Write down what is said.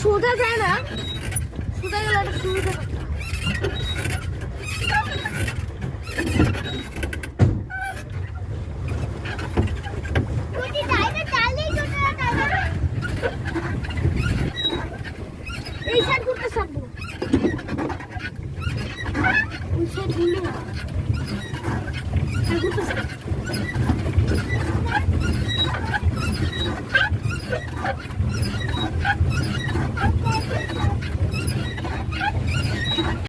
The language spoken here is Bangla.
সোজা যায় না, সোজা গেলে একটা সুবিধা করতে এই সাইড করতে থাকবো, ওই সাইড ঘুরলে করতে